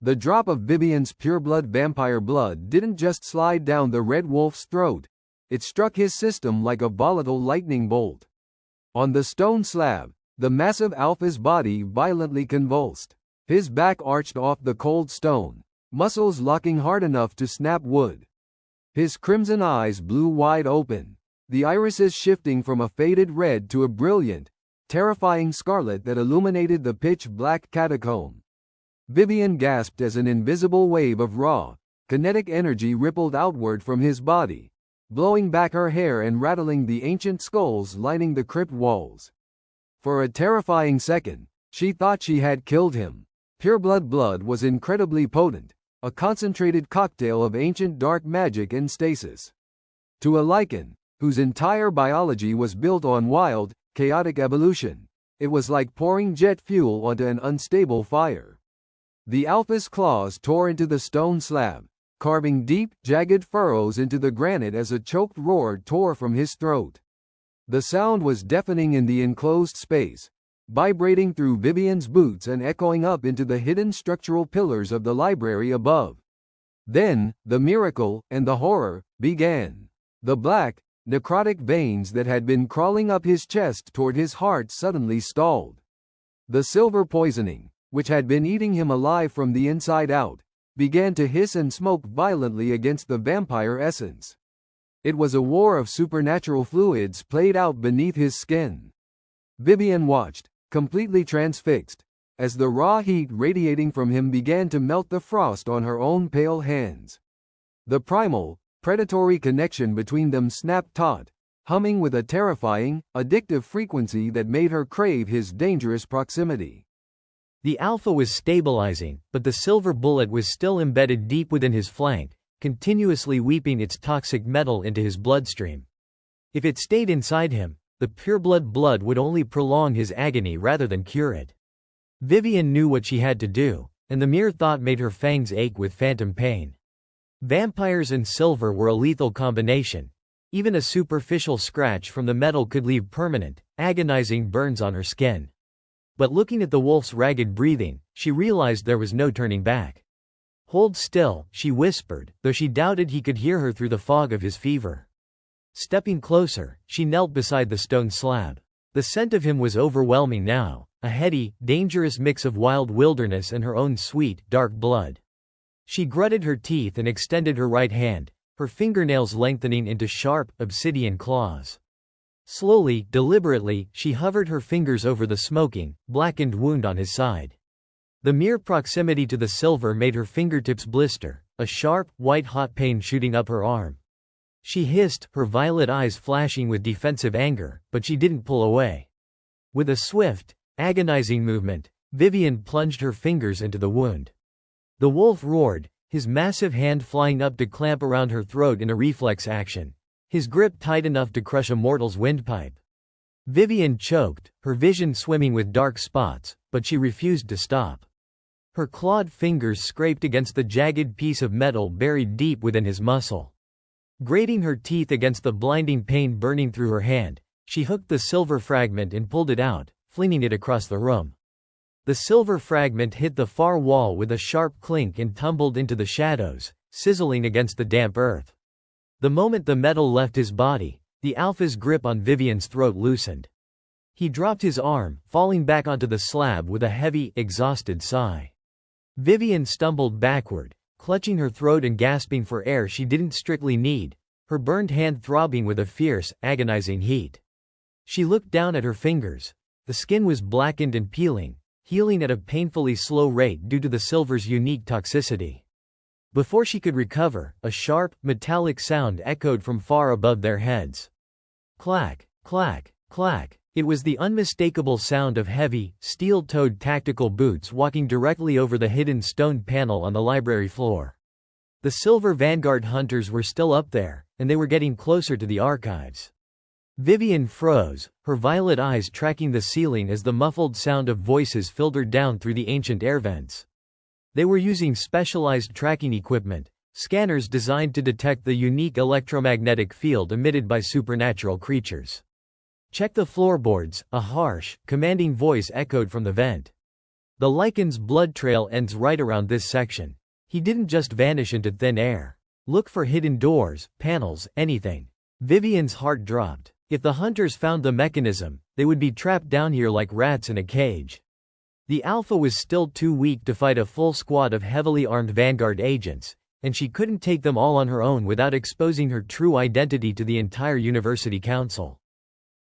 The drop of Vivian's pureblood vampire blood didn't just slide down the red wolf's throat, it struck his system like a volatile lightning bolt. On the stone slab, the massive alpha's body violently convulsed. His back arched off the cold stone, muscles locking hard enough to snap wood. His crimson eyes blew wide open, the irises shifting from a faded red to a brilliant, terrifying scarlet that illuminated the pitch-black catacomb. Vivian gasped as an invisible wave of raw, kinetic energy rippled outward from his body, blowing back her hair and rattling the ancient skulls lining the crypt walls. For a terrifying second, she thought she had killed him. Pureblood blood was incredibly potent, a concentrated cocktail of ancient dark magic and stasis. To a lichen, whose entire biology was built on wild, chaotic evolution, it was like pouring jet fuel onto an unstable fire. The alpha's claws tore into the stone slab, carving deep, jagged furrows into the granite as a choked roar tore from his throat. The sound was deafening in the enclosed space, vibrating through Vivian's boots and echoing up into the hidden structural pillars of the library above. Then, the miracle, and the horror, began. The black, necrotic veins that had been crawling up his chest toward his heart suddenly stalled. The silver poisoning, which had been eating him alive from the inside out, began to hiss and smoke violently against the vampire essence. It was a war of supernatural fluids played out beneath his skin. Vivian watched, completely transfixed, as the raw heat radiating from him began to melt the frost on her own pale hands. The primal, predatory connection between them snapped taut, humming with a terrifying, addictive frequency that made her crave his dangerous proximity. The alpha was stabilizing, but the silver bullet was still embedded deep within his flank, continuously weeping its toxic metal into his bloodstream. If it stayed inside him, the pureblood blood would only prolong his agony rather than cure it. Vivian knew what she had to do, and the mere thought made her fangs ache with phantom pain. Vampires and silver were a lethal combination. Even a superficial scratch from the metal could leave permanent, agonizing burns on her skin. But looking at the wolf's ragged breathing, she realized there was no turning back. "Hold still," she whispered, though she doubted he could hear her through the fog of his fever. Stepping closer, she knelt beside the stone slab. The scent of him was overwhelming now, a heady, dangerous mix of wild wilderness and her own sweet, dark blood. She gritted her teeth and extended her right hand, her fingernails lengthening into sharp, obsidian claws. Slowly, deliberately, she hovered her fingers over the smoking, blackened wound on his side. The mere proximity to the silver made her fingertips blister, a sharp, white-hot pain shooting up her arm. She hissed, her violet eyes flashing with defensive anger, but she didn't pull away. With a swift, agonizing movement, Vivian plunged her fingers into the wound. The wolf roared, his massive hand flying up to clamp around her throat in a reflex action, his grip tight enough to crush a mortal's windpipe. Vivian choked, her vision swimming with dark spots, but she refused to stop. Her clawed fingers scraped against the jagged piece of metal buried deep within his muscle. Grating her teeth against the blinding pain burning through her hand, she hooked the silver fragment and pulled it out, flinging it across the room. The silver fragment hit the far wall with a sharp clink and tumbled into the shadows, sizzling against the damp earth. The moment the metal left his body, the alpha's grip on Vivian's throat loosened. He dropped his arm, falling back onto the slab with a heavy, exhausted sigh. Vivian stumbled backward, clutching her throat and gasping for air she didn't strictly need, her burned hand throbbing with a fierce, agonizing heat. She looked down at her fingers. The skin was blackened and peeling, healing at a painfully slow rate due to the silver's unique toxicity. Before she could recover, a sharp, metallic sound echoed from far above their heads. Clack, clack, clack. It was the unmistakable sound of heavy, steel-toed tactical boots walking directly over the hidden stone panel on the library floor. The Silver Vanguard hunters were still up there, and they were getting closer to the archives. Vivian froze, her violet eyes tracking the ceiling as the muffled sound of voices filtered down through the ancient air vents. They were using specialized tracking equipment, scanners designed to detect the unique electromagnetic field emitted by supernatural creatures. "Check the floorboards," a harsh, commanding voice echoed from the vent. The lichen's blood trail ends right around this section. He didn't just vanish into thin air. Look for hidden doors, panels, anything. Vivian's heart dropped. If the hunters found the mechanism, they would be trapped down here like rats in a cage. The Alpha was still too weak to fight a full squad of heavily armed Vanguard agents, and she couldn't take them all on her own without exposing her true identity to the entire University Council.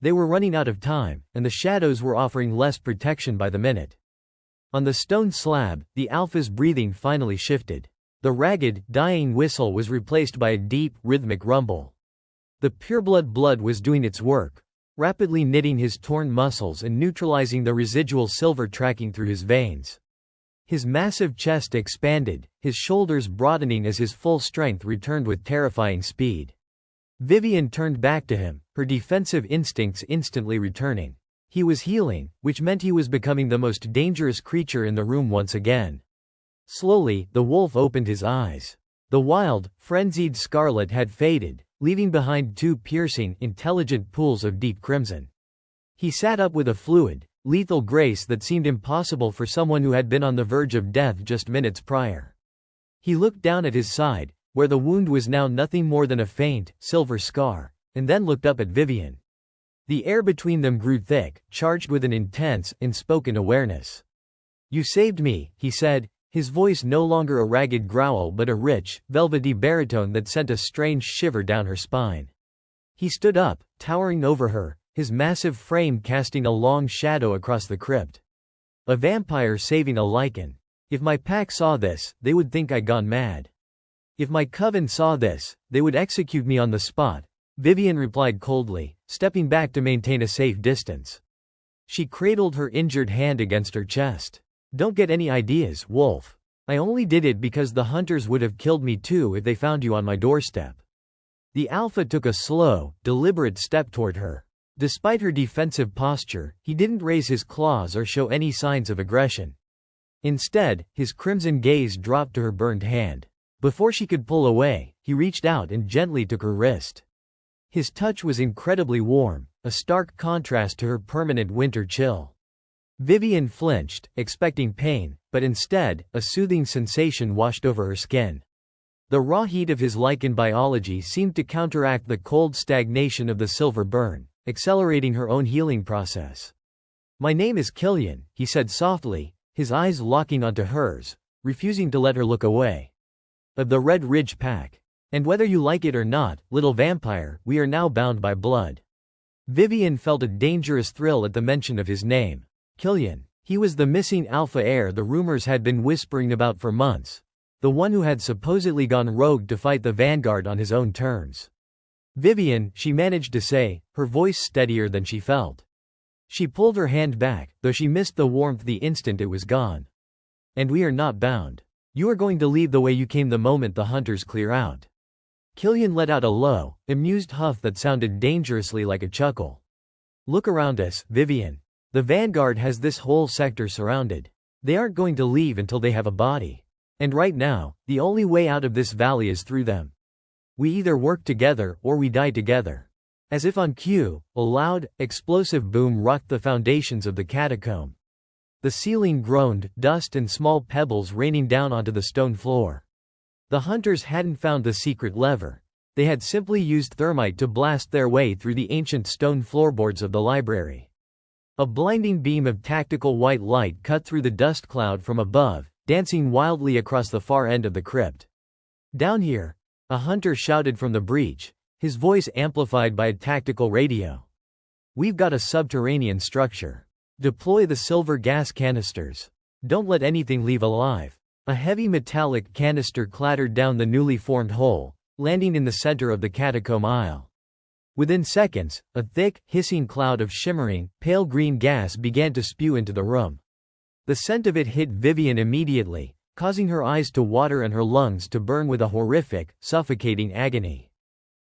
They were running out of time, and the Shadows were offering less protection by the minute. On the stone slab, the Alpha's breathing finally shifted. The ragged, dying whistle was replaced by a deep, rhythmic rumble. The pureblood blood was doing its work, rapidly knitting his torn muscles and neutralizing the residual silver tracking through his veins. His massive chest expanded, his shoulders broadening as his full strength returned with terrifying speed. Vivian turned back to him, her defensive instincts instantly returning. He was healing, which meant he was becoming the most dangerous creature in the room once again. Slowly, the wolf opened his eyes. The wild, frenzied scarlet had faded, leaving behind two piercing, intelligent pools of deep crimson. He sat up with a fluid, lethal grace that seemed impossible for someone who had been on the verge of death just minutes prior. He looked down at his side, where the wound was now nothing more than a faint, silver scar, and then looked up at Vivian. The air between them grew thick, charged with an intense, unspoken awareness. "You saved me," he said, his voice no longer a ragged growl but a rich, velvety baritone that sent a strange shiver down her spine. He stood up, towering over her, his massive frame casting a long shadow across the crypt. A vampire saving a lichen. If my pack saw this, they would think I'd gone mad. If my coven saw this, they would execute me on the spot, Vivian replied coldly, stepping back to maintain a safe distance. She cradled her injured hand against her chest. "Don't get any ideas, Wolf. I only did it because the hunters would have killed me too if they found you on my doorstep." The Alpha took a slow, deliberate step toward her. Despite her defensive posture, he didn't raise his claws or show any signs of aggression. Instead, his crimson gaze dropped to her burned hand. Before she could pull away, he reached out and gently took her wrist. His touch was incredibly warm, a stark contrast to her permanent winter chill. Vivian flinched, expecting pain, but instead, a soothing sensation washed over her skin. The raw heat of his lichen biology seemed to counteract the cold stagnation of the silver burn, accelerating her own healing process. "My name is Killian," he said softly, his eyes locking onto hers, refusing to let her look away. "Of the Red Ridge Pack. And whether you like it or not, little vampire, we are now bound by blood." Vivian felt a dangerous thrill at the mention of his name. Killian. He was the missing alpha heir the rumors had been whispering about for months. The one who had supposedly gone rogue to fight the Vanguard on his own terms. "Vivian," she managed to say, her voice steadier than she felt. She pulled her hand back, though she missed the warmth the instant it was gone. "And we are not bound. You are going to leave the way you came the moment the hunters clear out." Killian let out a low, amused huff that sounded dangerously like a chuckle. "Look around us, Vivian. The Vanguard has this whole sector surrounded. They aren't going to leave until they have a body. And right now, the only way out of this valley is through them. We either work together or we die together." As if on cue, a loud, explosive boom rocked the foundations of the catacomb. The ceiling groaned, dust and small pebbles raining down onto the stone floor. The hunters hadn't found the secret lever. They had simply used thermite to blast their way through the ancient stone floorboards of the library. A blinding beam of tactical white light cut through the dust cloud from above, dancing wildly across the far end of the crypt. "Down here," a hunter shouted from the breach, his voice amplified by a tactical radio. "We've got a subterranean structure. Deploy the silver gas canisters. Don't let anything leave alive." A heavy metallic canister clattered down the newly formed hole, landing in the center of the catacomb aisle. Within seconds, a thick, hissing cloud of shimmering, pale green gas began to spew into the room. The scent of it hit Vivian immediately, causing her eyes to water and her lungs to burn with a horrific, suffocating agony.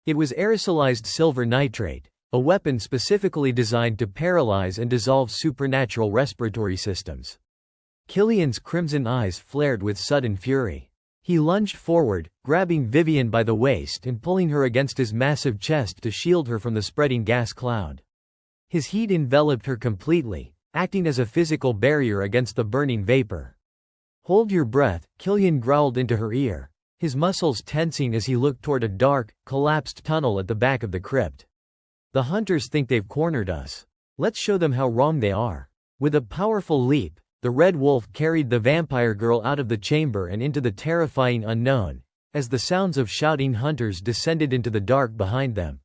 It was aerosolized silver nitrate, a weapon specifically designed to paralyze and dissolve supernatural respiratory systems. Killian's crimson eyes flared with sudden fury. He lunged forward, grabbing Vivian by the waist and pulling her against his massive chest to shield her from the spreading gas cloud. His heat enveloped her completely, acting as a physical barrier against the burning vapor. "Hold your breath," Killian growled into her ear, his muscles tensing as he looked toward a dark, collapsed tunnel at the back of the crypt. "The hunters think they've cornered us. Let's show them how wrong they are." With a powerful leap, the red wolf carried the vampire girl out of the chamber and into the terrifying unknown, as the sounds of shouting hunters descended into the dark behind them.